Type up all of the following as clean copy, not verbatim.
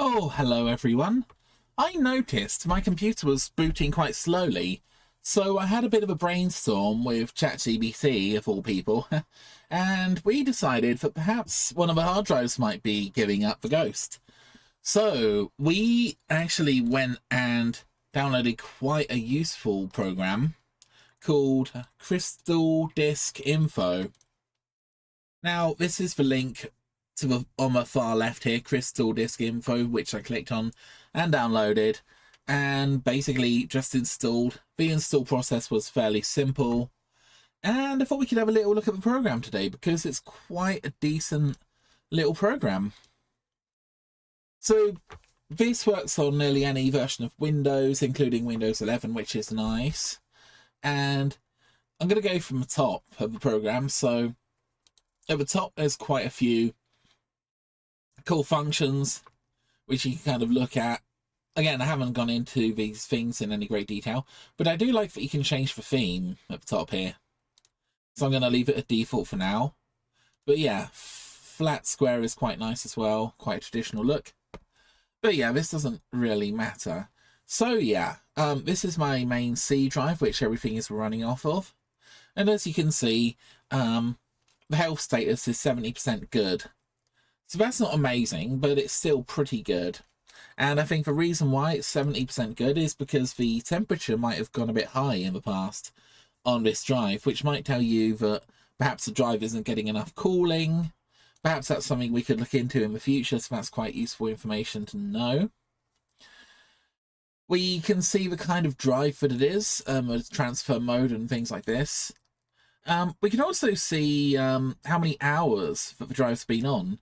Oh, hello everyone. I noticed my computer was booting quite slowly, so I had a bit of a brainstorm with ChatGPT, of all people, and we decided that perhaps one of the hard drives might be giving up the ghost. So we actually went and downloaded quite a useful program called CrystalDiskInfo. Now, this is the link to the on the far left here, CrystalDiskInfo, which I clicked on and downloaded, and basically just installed. The install process was fairly simple, and I thought we could have a little look at the program today because it's quite a decent little program. So this works on nearly any version of Windows, including Windows 11, which is nice. And I'm going to go from the top of the program. So at the top, there's quite a few cool functions which you can kind of look at. Again, I haven't gone into these things in any great detail, but I do like that you can change the theme at the top here. So I'm going to leave it at default for now. But yeah, flat square is quite nice as well, quite a traditional look. But yeah, this doesn't really matter. So yeah, this is my main C drive, which everything is running off of. And as you can see, the health status is 70% good. So that's not amazing, but it's still pretty good. And I think the reason why it's 70% good is because the temperature might have gone a bit high in the past on this drive, which might tell you that perhaps the drive isn't getting enough cooling. Perhaps that's something we could look into in the future, so that's quite useful information to know. We can see the kind of drive that it is, with transfer mode and things like this. We can also see how many hours that the drive's been on.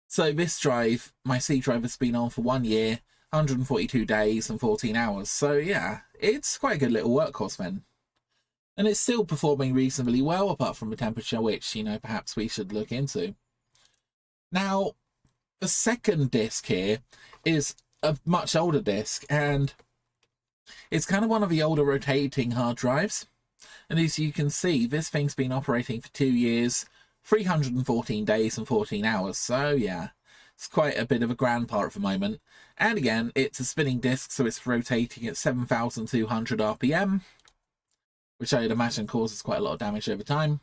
So this drive, my C drive, has been on for 1 year, 142 days and 14 hours. So yeah, it's quite a good little workhorse then. And it's still performing reasonably well, apart from the temperature, which, you know, perhaps we should look into. Now, the second disc here is a much older disc, and it's kind of one of the older rotating hard drives. And as you can see, this thing's been operating for 2 years, 314 days and 14 hours. So yeah, it's quite a bit of a grand part at the moment. And again, it's a spinning disc, so it's rotating at 7,200 RPM, which I'd imagine causes quite a lot of damage over time.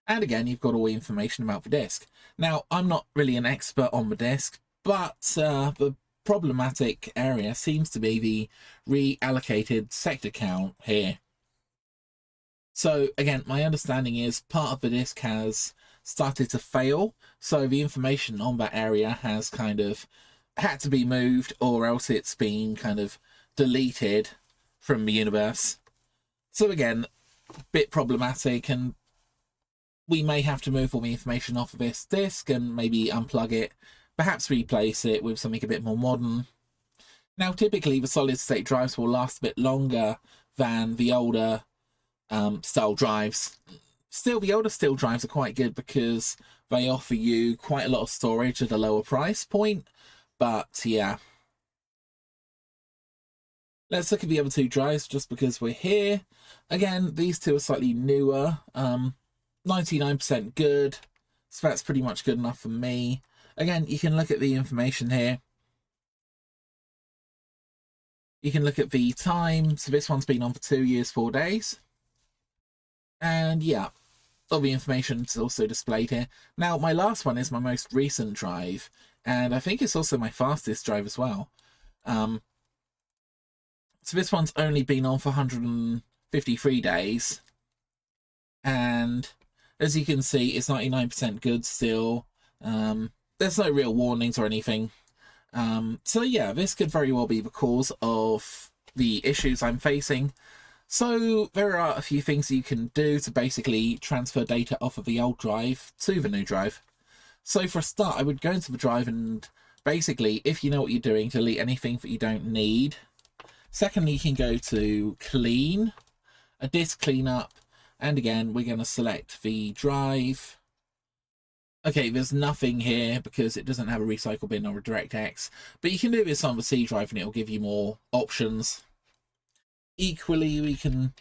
And again, you've got all the information about the disc. Now, I'm not really an expert on the disc, but the problematic area seems to be the reallocated sector count here. So again, my understanding is part of the disc has started to fail, so the information on that area has kind of had to be moved, or else it's been kind of deleted from the universe. So again, a bit problematic, and we may have to move all the information off of this disc and maybe unplug it, perhaps replace it with something a bit more modern. Now, typically the solid state drives will last a bit longer than the older style drives. Still, the older style drives are quite good because they offer you quite a lot of storage at a lower price point. But yeah, let's look at the other two drives just because we're here. Again, these two are slightly newer. 99% good, so that's pretty much good enough for me. Again, you can look at the information here. You can look at the time. So this one's been on for 2 years, 4 days. And yeah, all the information is also displayed here. Now, my last one is my most recent drive, and I think it's also my fastest drive as well. So this one's only been on for 153 days. And as you can see, it's 99% good still. There's no real warnings or anything. So yeah, this could very well be the cause of the issues I'm facing. So there are a few things you can do to basically transfer data off of the old drive to the new drive. So for a start, I would go into the drive and basically, if you know what you're doing, delete anything that you don't need. Secondly, you can go to clean, a disk cleanup, and again, we're going to select the drive. Okay, there's nothing here because it doesn't have a recycle bin or a DirectX, but you can do this on the C drive and it'll give you more options. Equally, we can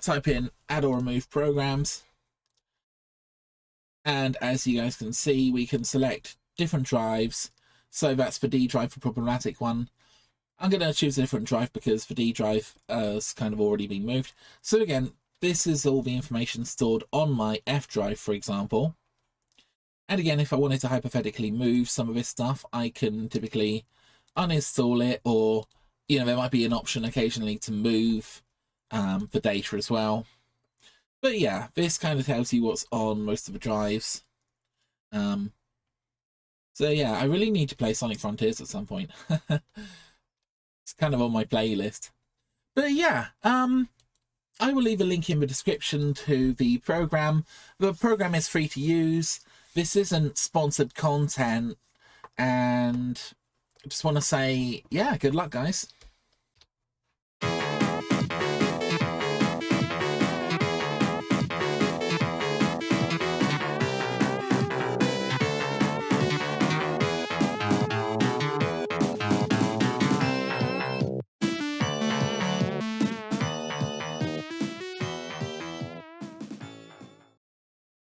type in add or remove programs. And as you guys can see, we can select different drives. So that's the D drive for problematic one. I'm going to choose a different drive because the D drive has kind of already been moved. So again, this is all the information stored on my F drive, for example. And again, if I wanted to hypothetically move some of this stuff, I can typically uninstall it, or, you know, there might be an option occasionally to move the data as well. But yeah, this kind of tells you what's on most of the drives. So yeah, I really need to play Sonic Frontiers at some point. It's kind of on my playlist. But yeah, I will leave a link in the description to the program. The program is free to use. This isn't sponsored content. And I just want to say, yeah, good luck, guys.